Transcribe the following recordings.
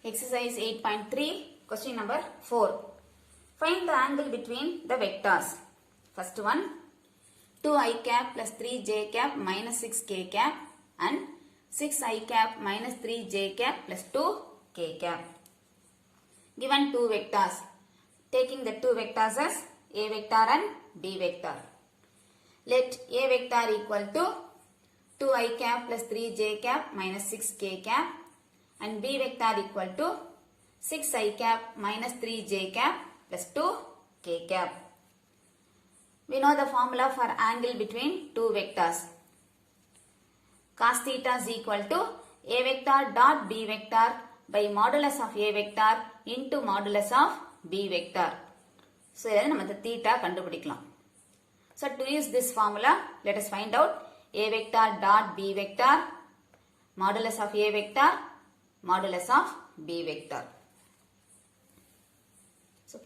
Exercise 8.3, question number 4. Find the angle between the vectors. First one, 2i cap plus 3j cap minus 6k cap and 6i cap minus 3j cap plus 2k cap. Given two vectors. Taking the two vectors as a vector and b vector. Let a vector equal to 2i cap plus 3j cap minus 6k cap and b vector equal to 6i cap minus 3j cap plus 2k cap. We know the formula for angle between two vectors. Cos theta is equal to a vector dot b vector by modulus of a vector into modulus of b vector. So, we the theta கண்டுபிடிக்கலாம். So, to use this formula, let us find out a vector dot b vector, modulus of a vector, modulus of b vector. So,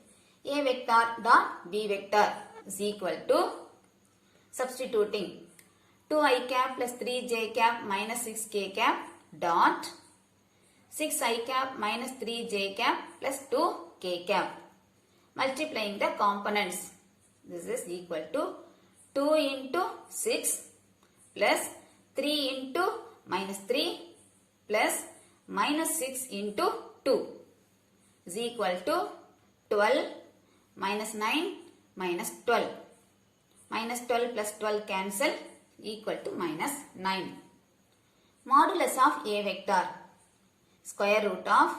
a vector dot b vector is equal to, substituting 2i cap plus 3j cap minus 6k cap dot 6i cap minus 3j cap plus 2k cap. Multiplying the components. This is equal to 2 into 6 plus 3 into minus 3 plus minus 6 into 2 is equal to 12 minus 9 minus 12. Minus 12 plus 12 cancel equal to minus 9. Modulus of a vector. Square root of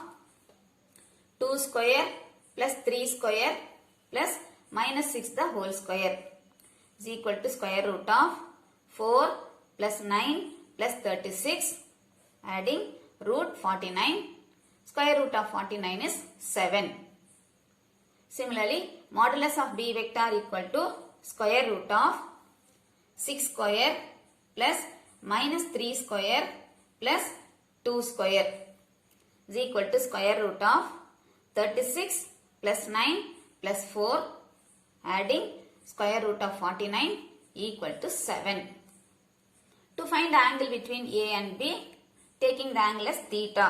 2 square plus 3 square plus minus 6 the whole square is equal to square root of 4 plus 9 plus 36 adding root 49. Square root of 49 is 7. Similarly, modulus of b vector equal to square root of 6 square plus minus 3 square plus 2 square is equal to square root of 36 plus 9 plus 4 adding square root of 49 equal to 7. To find the angle between A and B, taking the angle as theta.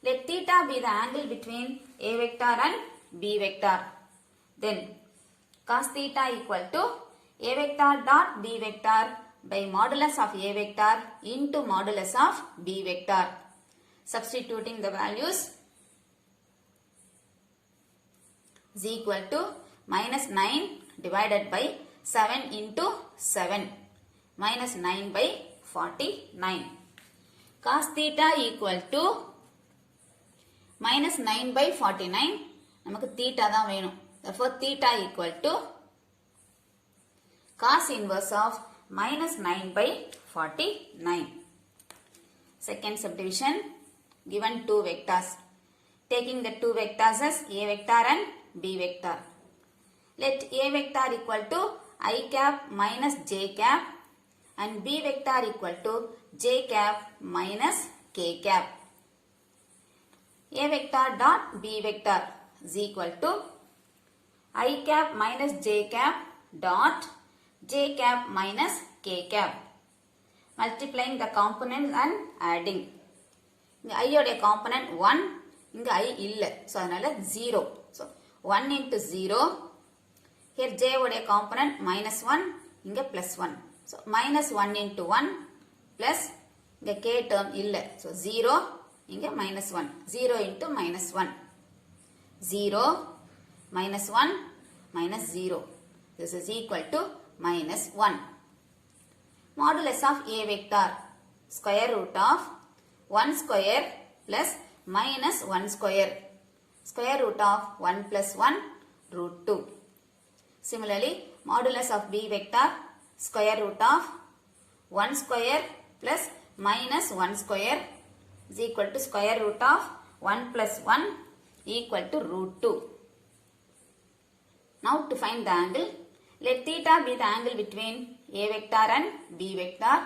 Let theta be the angle between A vector and B vector. Then cos theta equal to A vector dot B vector by modulus of A vector into modulus of B vector. Substituting the values is equal to minus 9 divided by 7 into 7 minus 9 by 49. Cos theta equal to minus 9 by 49. நமக்கு theta தான் வேணும். Therefore, theta equal to cos inverse of minus 9 by 49. Second subdivision, given two vectors. Taking the two vectors as a vector and b vector. Let a vector equal to I cap minus j cap and b vector equal to j cap minus k cap. A vector dot b vector is equal to I cap minus j cap dot j cap minus k cap. Multiplying the components and adding. இங்க I உடைய component 1, இங்க I இல்ல. So, அதனால 0. So, 1 into 0. Here j உடைய component minus 1, இங்க plus 1. So, minus 1 into 1 plus இங்க k term இல்ல. So, 0, இங்க minus 1. 0 into minus 1. 0, minus 1, minus 0. This is equal to minus 1. Modulus of a vector. Square root of 1 square plus minus 1 square. Square root of 1 plus 1 root 2. Similarly, modulus of b vector. Square root of 1 square plus minus 1 square is equal to square root of 1 plus 1 equal to root 2. Now to find the angle, let theta be the angle between a vector and b vector.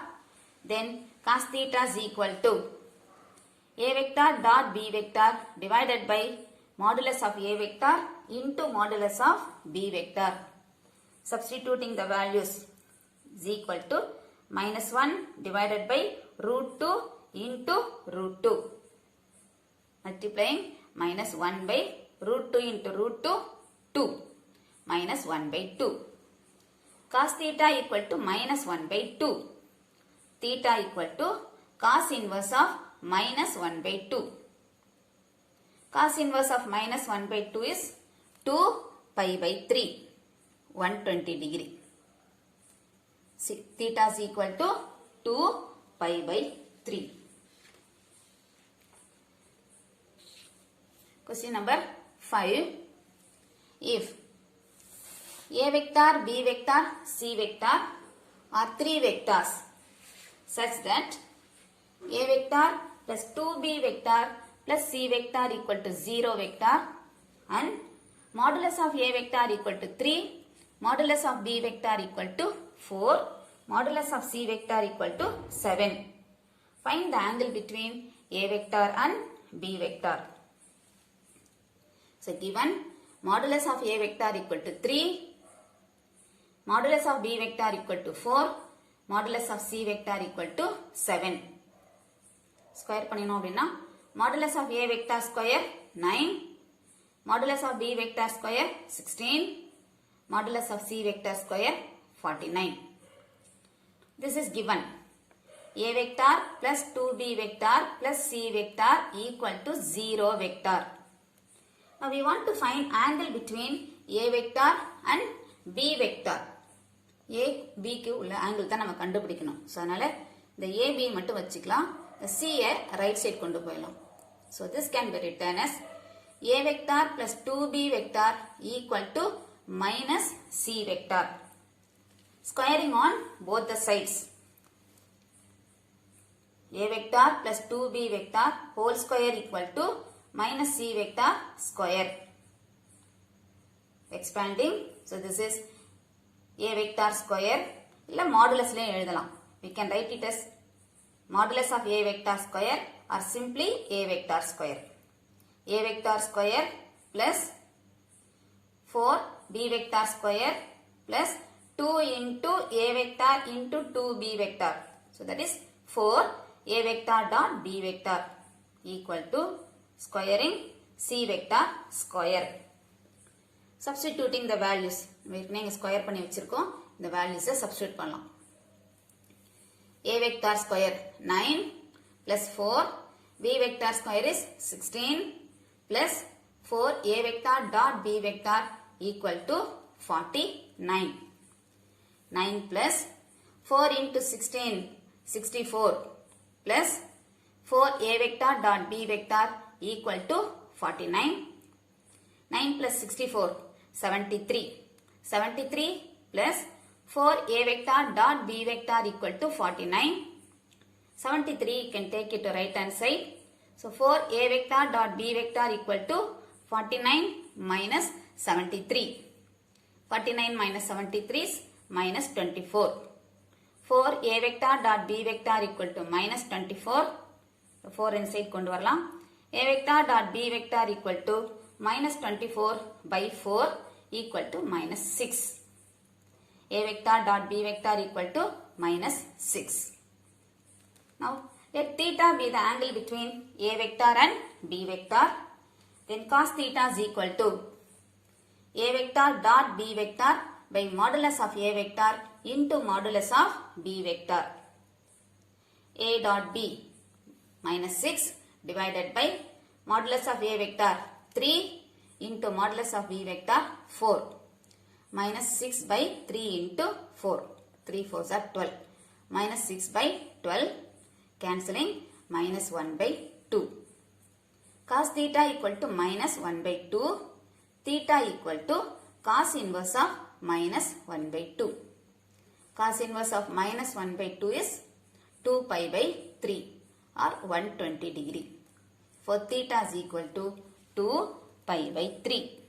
Then cos theta is equal to a vector dot b vector divided by modulus of a vector into modulus of b vector. Substituting the values is equal to minus 1 divided by root 2 into root 2. multiplying minus 1 by root 2 into root 2, 2 minus 1 by 2. Cos theta equal to minus 1 by 2. Theta equal to cos inverse of minus 1 by 2. Cos inverse of minus 1 by 2 is 2 pi by 3, 120 degree. See, theta is equal to 2 pi by 3. Question number 5. If A vector, B vector, C vector are 3 vectors such that A vector plus 2B vector plus C vector equal to 0 vector and modulus of A vector equal to 3, modulus of B vector equal to 4, modulus of C vector equal to 7. Find the angle between A vector and B vector. So given modulus of A vector equal to 3, modulus of B vector equal to 4, modulus of C vector equal to 7. Square பண்ணினோம் அப்படின்னா modulus of A vector square 9, modulus of B vector square 16, modulus of C vector square 49. This is given. A vector plus 2B vector plus C vector equal to 0 vector. Now we want to find angle between A vector and B vector. A, B க்கு உள்ள angle தான் நம்ம கண்டுபிடிக்கணும். So அதனால இந்த AB மட்டும் வச்சுக்கலாம். C right side கொண்டு போயிடலாம். So this can be written as A vector plus 2B vector equal to minus C vector. Squaring on both the sides. A vector plus 2B vector whole square equal to minus C vector square. Expanding. So this is A vector square. illa modulus la எழுதலாம். We can write it as modulus of A vector square or simply A vector square. A vector square plus 4 B vector square plus 2 into A vector into 2B vector. So that is 4 A vector dot B vector equal to squaring C vector square. Substituting the values. We square பண்ணி வச்சிருக்கோம். இந்த values substitute பண்ணலாம். A vector square 9 plus 4 B vector square is 16 plus 4 A vector dot B vector equal to 49. 9 plus 4 into 16 64 plus 4 A vector dot B vector equal to 49. 9 plus 64 73. 73 plus 4 A vector dot B vector equal to 49. 73 you can take it to right hand side. So 4 A vector dot B vector equal to 49 minus 73. 49 minus 73 is minus 24. 4 A vector dot B vector equal to minus 24. So 4 inside கொண்டு வரலாம். A vector dot B vector equal to minus 24 by 4 equal to minus 6. A vector dot B vector equal to minus 6. Now let theta be the angle between A vector and B vector. Then cos theta is equal to A vector dot B vector by modulus of A vector into modulus of B vector. A dot B minus 6 divided by modulus of A vector 3 into modulus of B vector 4. Minus 6 by 3 into 4. 3 4s are 12. Minus 6 by 12. Cancelling minus 1 by 2. Cos theta equal to minus 1 by 2. Theta equal to cos inverse of minus 1 by 2. Cos inverse of minus 1 by 2 is 2 pi by 3 or 120 degree. For theta is equal to 2 pi by 3.